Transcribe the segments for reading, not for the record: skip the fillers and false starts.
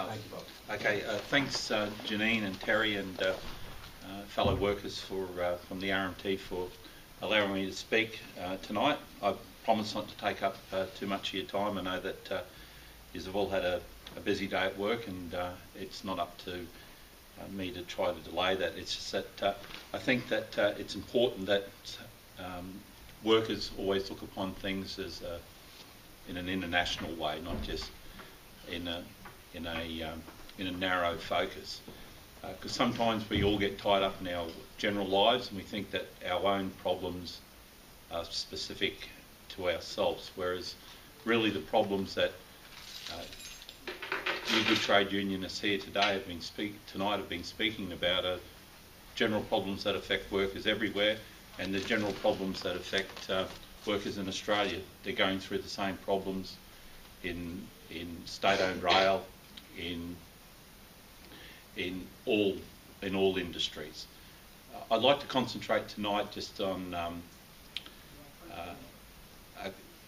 Thank you, Bob. Okay, thanks Janine and Terry and fellow workers from the RMT for allowing me to speak tonight. I promise not to take up too much of your time. I know that you've all had a busy day at work, and it's not up to me to try to delay that. It's just that I think that it's important that workers always look upon things as in an international way, not just in a narrow focus. Because sometimes we all get tied up in our general lives and we think that our own problems are specific to ourselves, whereas really the problems that you good trade unionists here today have been speaking about are general problems that affect workers everywhere, and the general problems that affect workers in Australia. They're going through the same problems in state-owned rail, in all industries. I'd like to concentrate tonight just on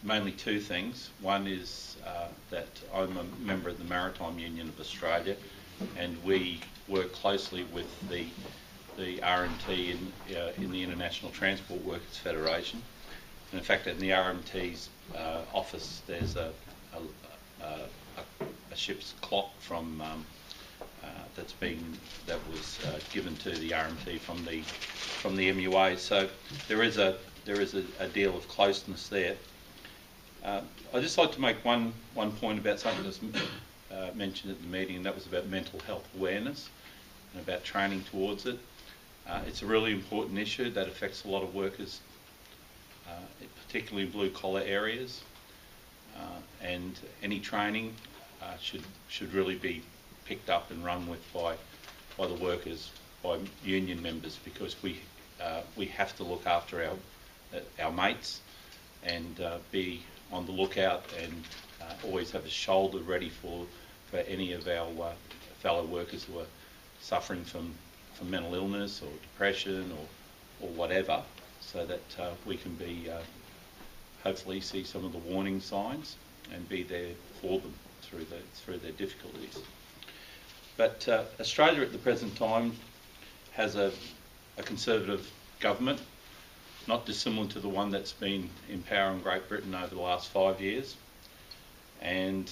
mainly two things. One is that I'm a member of the Maritime Union of Australia, and we work closely with the RMT in the International Transport Workers Federation. And in fact, in the RMT's office, there's a ship's clock from that was given to the RMT from the MUA. So there is a deal of closeness there. I'd just like to make one point about something that's mentioned at the meeting, and that was about mental health awareness and about training towards it. It's a really important issue that affects a lot of workers, particularly in blue-collar areas, and any training should really be picked up and run with by the workers, by union members, because we have to look after our mates and be on the lookout and always have a shoulder ready for any of our fellow workers who are suffering from mental illness or depression or whatever, so that we can be hopefully see some of the warning signs and be there for them through their difficulties. But Australia at the present time has a conservative government, not dissimilar to the one that's been in power in Great Britain over the last 5 years, and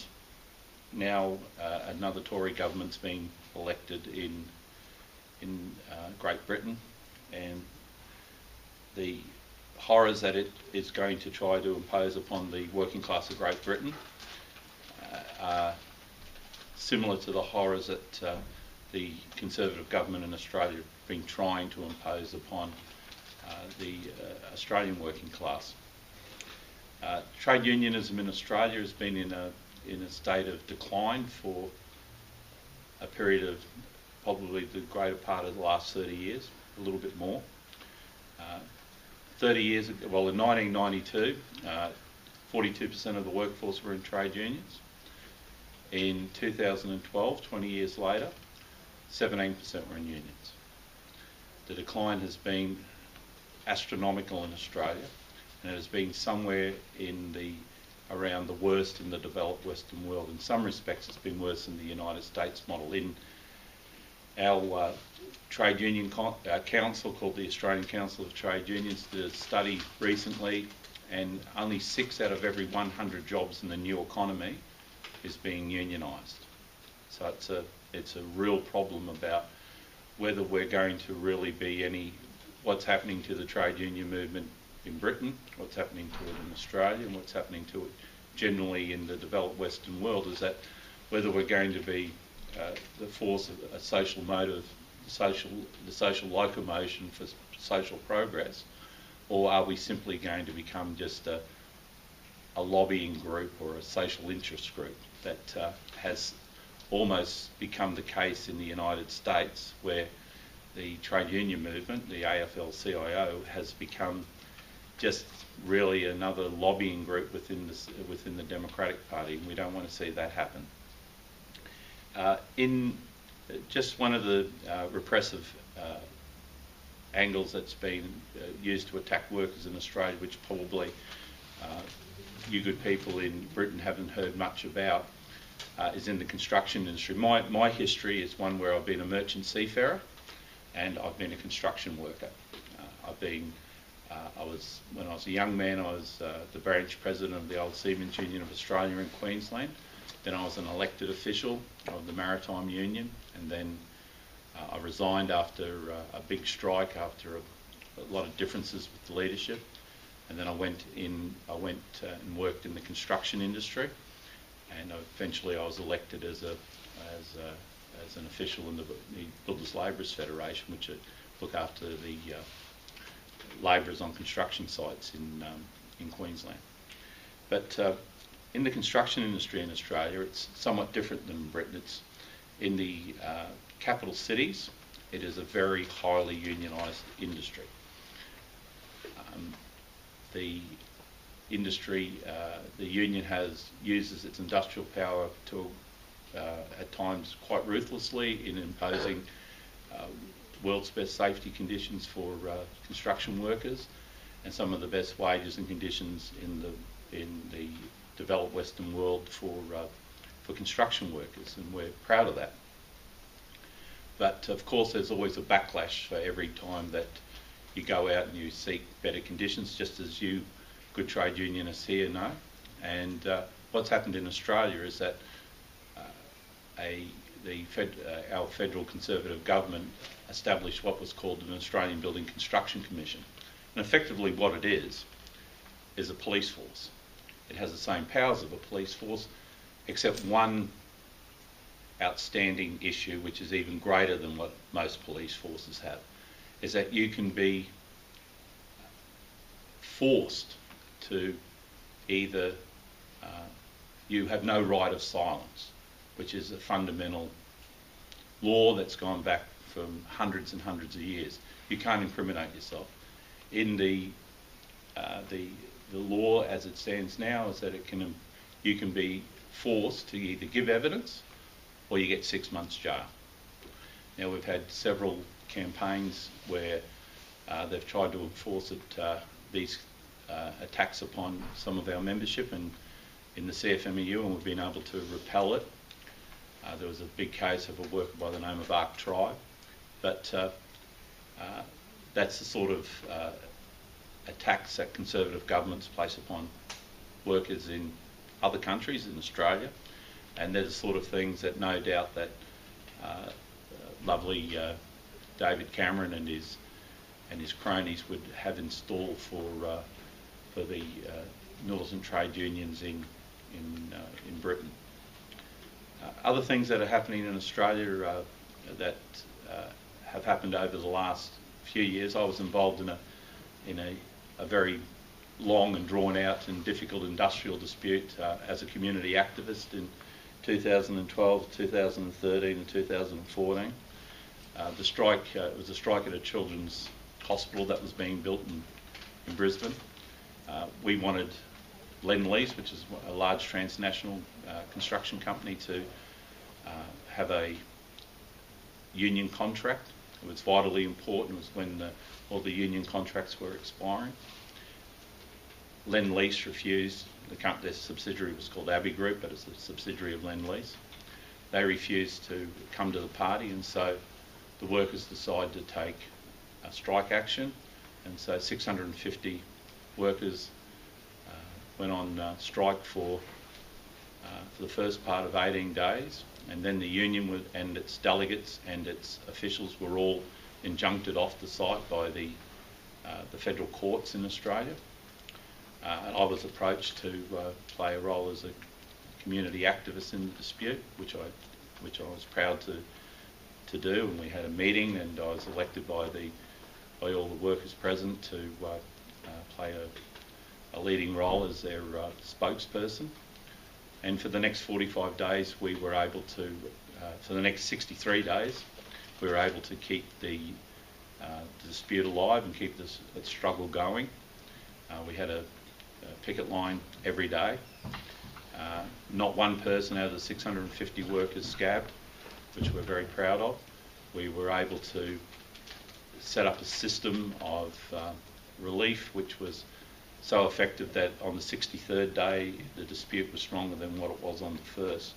now another Tory government's been elected in Great Britain, and the horrors that it is going to try to impose upon the working class of Great Britain are similar to the horrors that the Conservative government in Australia have been trying to impose upon the Australian working class. Trade unionism in Australia has been in a state of decline for a period of probably the greater part of the last 30 years, a little bit more. 30 years ago, well, in 1992, 42% of the workforce were in trade unions. In 2012, 20 years later, 17% were in unions. The decline has been astronomical in Australia, and it has been somewhere around the worst in the developed Western world. In some respects, it's been worse than the United States model. In our trade union council, called the Australian Council of Trade Unions, did a study recently, and only 6 out of every 100 jobs in the new economy is being unionised. So it's a real problem about whether we're going to really be what's happening to the trade union movement in Britain, what's happening to it in Australia, and what's happening to it generally in the developed Western world, is that whether we're going to be the force of a social motive, the social locomotion for social progress, or are we simply going to become just a lobbying group or a social interest group that has almost become the case in the United States, where the trade union movement, the AFL-CIO, has become just really another lobbying group within the Democratic Party, and we don't want to see that happen. In just one of the repressive angles that's been used to attack workers in Australia, which probably you good people in Britain haven't heard much about, is in the construction industry. My history is one where I've been a merchant seafarer and I've been a construction worker. When I was a young man, I was the branch president of the old Seamen's Union of Australia in Queensland. Then I was an elected official of the Maritime Union, and then I resigned after a big strike, after a lot of differences with the leadership. And then I went and worked in the construction industry, and eventually I was elected as an official in the Builders Labourers Federation, which look after the labourers on construction sites in Queensland. But in the construction industry in Australia, it's somewhat different than Britain. It's in the capital cities. It is a very highly unionised industry. The industry, the union uses its industrial power to, at times, quite ruthlessly in imposing world's best safety conditions for construction workers, and some of the best wages and conditions in the developed Western world for construction workers, and we're proud of that. But of course, there's always a backlash for every time that you go out and you seek better conditions, just as you good trade unionists here know. And what's happened in Australia is that our federal Conservative government established what was called an Australian Building Construction Commission. And effectively what it is a police force. It has the same powers of a police force, except one outstanding issue, which is even greater than what most police forces have, is that you can be forced to either, you have no right of silence, which is a fundamental law that's gone back from hundreds and hundreds of years. You can't incriminate yourself. In the law as it stands now is that you can be forced to either give evidence or you get 6 months jail. Now, we've had several campaigns where they've tried to enforce these attacks upon some of our membership in the CFMEU, and we've been able to repel it. There was a big case of a worker by the name of Ark Tribe, but that's the sort of attacks that Conservative governments place upon workers in other countries, in Australia, and they're the sort of things that no doubt that lovely David Cameron and his cronies would have installed for the militant trade unions in Britain. Other things that are happening in Australia that have happened over the last few years. I was involved in a very long and drawn out and difficult industrial dispute as a community activist in 2012, 2013 and 2014. The strike, it was a strike at a children's hospital that was being built in Brisbane. We wanted Lend-Lease, which is a large transnational construction company, to have a union contract. It was vitally important. It was when all the union contracts were expiring. Lend-Lease refused. Their subsidiary was called Abbey Group, but it's a subsidiary of Lend-Lease. They refused to come to the party, and so the workers decided to take a strike action, and so 650 workers went on strike for the first part of 18 days, and then the union and its delegates and its officials were all injuncted off the site by the federal courts in Australia. I was approached to play a role as a community activist in the dispute, which I was proud to do, and we had a meeting, and I was elected by all the workers present to play a leading role as their spokesperson. And for the next 45 days, we were able to, for the next 63 days, we were able to keep the dispute alive and keep the struggle going. We had a picket line every day. Not one person out of the 650 workers scabbed, which we're very proud of. We were able to set up a system of relief, which was so effective that on the 63rd day the dispute was stronger than what it was on the first.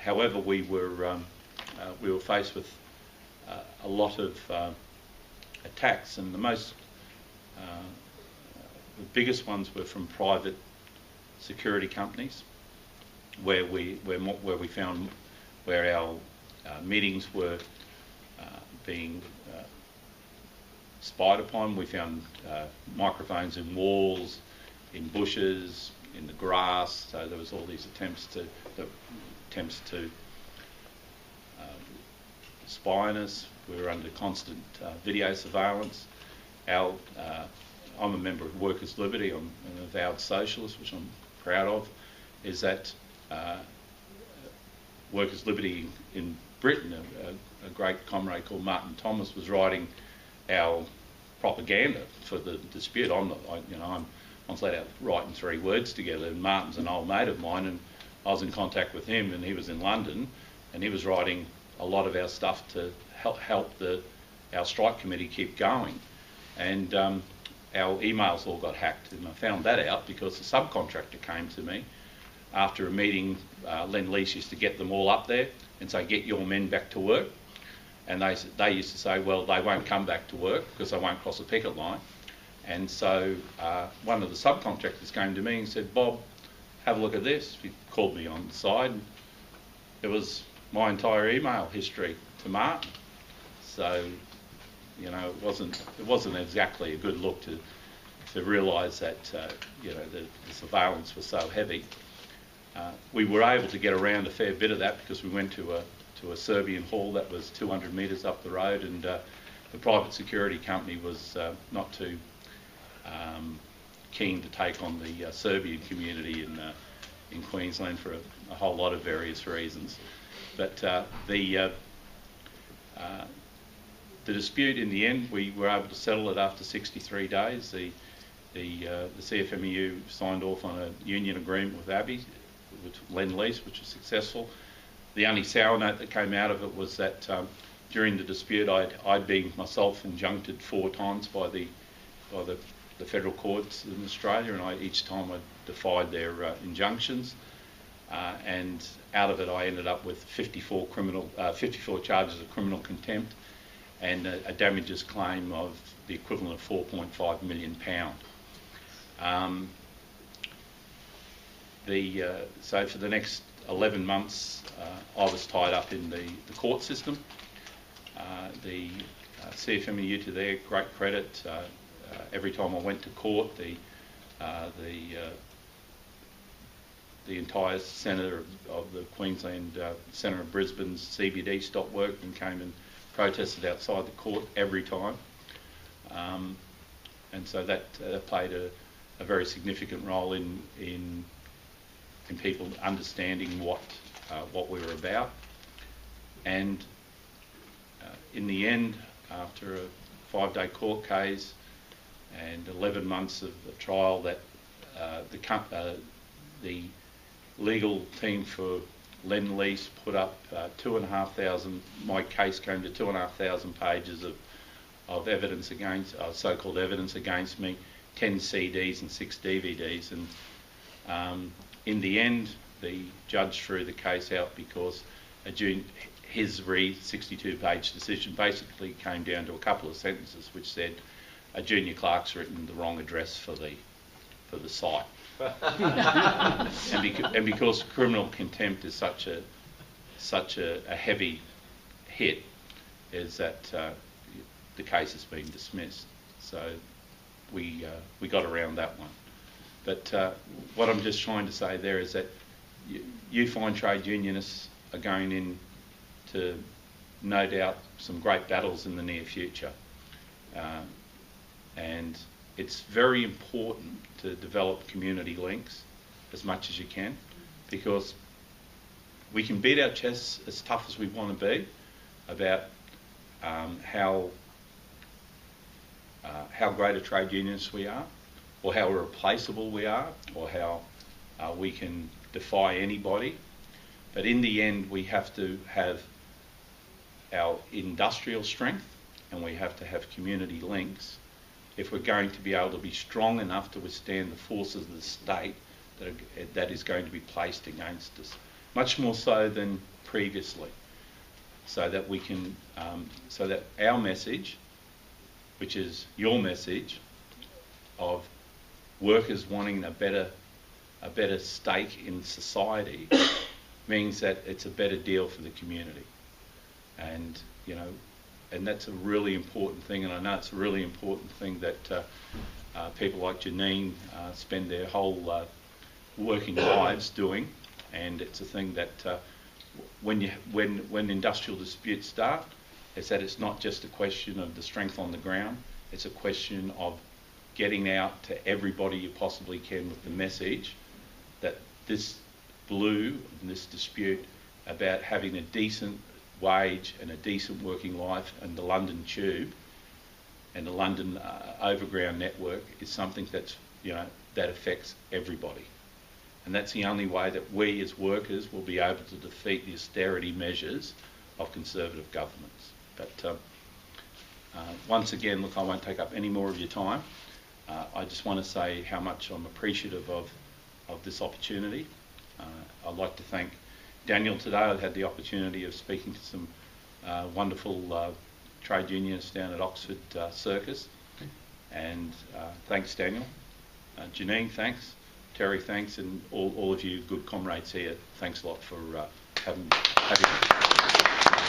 however, we were faced with a lot of attacks, and the biggest ones were from private security companies, where we found where our meetings were being spied upon. We found microphones in walls, in bushes, in the grass. So there was all these attempts to spy on us. We were under constant video surveillance. I'm a member of Workers' Liberty. I'm an avowed socialist, which I'm proud of. Is that Workers' Liberty in Britain, a great comrade called Martin Thomas was writing our propaganda for the dispute. I'm flat out writing 3 words together, and Martin's an old mate of mine, and I was in contact with him, and he was in London, and he was writing a lot of our stuff to help our strike committee keep going. And our emails all got hacked, and I found that out because the subcontractor came to me after a meeting. Lend-Lease used to get them all up there and say, get your men back to work. And they used to say, well, they won't come back to work because they won't cross a picket line. And so one of the subcontractors came to me and said, Bob, have a look at this. He called me on the side. It was my entire email history to Martin. So, you know, it wasn't exactly a good look to realise that the surveillance was so heavy. We were able to get around a fair bit of that because we went to a Serbian hall that was 200 metres up the road, and the private security company was not too keen to take on the Serbian community in Queensland for a whole lot of various reasons. But the dispute, in the end, we were able to settle it after 63 days. The CFMEU signed off on a union agreement with ABI, with Lend-Lease, which was successful. The only sour note that came out of it was that during the dispute, I'd been myself injuncted 4 times by the federal courts in Australia, and each time I defied their injunctions. And out of it, I ended up with 54 charges of criminal contempt and a damages claim of the equivalent of £4.5 million. So for the next 11 months, I was tied up in the court system. The CFMEU, to their great credit, every time I went to court, the entire centre of the Queensland centre of Brisbane's CBD stopped work and came and protested outside the court every time. And so that played a very significant role in people understanding what we were about. And in the end, after a 5-day court case and 11 months of trial, that the legal team for Lend-Lease put up 2,500. My case came to 2,500 pages of evidence against, so-called evidence against me, 10 CDs and 6 DVDs, and in the end, the judge threw the case out because his 62-page decision basically came down to a couple of sentences which said a junior clerk's written the wrong address for the site. and because criminal contempt is such a heavy hit, is that the case has been dismissed. So we got around that one. But what I'm just trying to say there is that you find trade unionists are going into, no doubt, some great battles in the near future. And it's very important to develop community links as much as you can, because we can beat our chests as tough as we want to be about how great a trade unionist we are, or how irreplaceable we are, or how we can defy anybody. But in the end, we have to have our industrial strength and we have to have community links if we're going to be able to be strong enough to withstand the forces of the state that is going to be placed against us. Much more so than previously, so that we can, so that our message, which is your message of workers wanting a better stake in society, means that it's a better deal for the community. And and that's a really important thing, and I know it's a really important thing that people like Janine spend their whole working lives doing, and it's a thing that when industrial disputes start, is that it's not just a question of the strength on the ground, it's a question of getting out to everybody you possibly can with the message that this blue, this dispute about having a decent wage and a decent working life and the London Tube and the London Overground network is something that's, that affects everybody. And that's the only way that we as workers will be able to defeat the austerity measures of Conservative governments. But once again, look, I won't take up any more of your time. I just want to say how much I'm appreciative of this opportunity. I'd like to thank Daniel today. I've had the opportunity of speaking to some wonderful trade unionists down at Oxford Circus. And thanks, Daniel. Janine, thanks. Terry, thanks. And all of you good comrades here, thanks a lot for having me.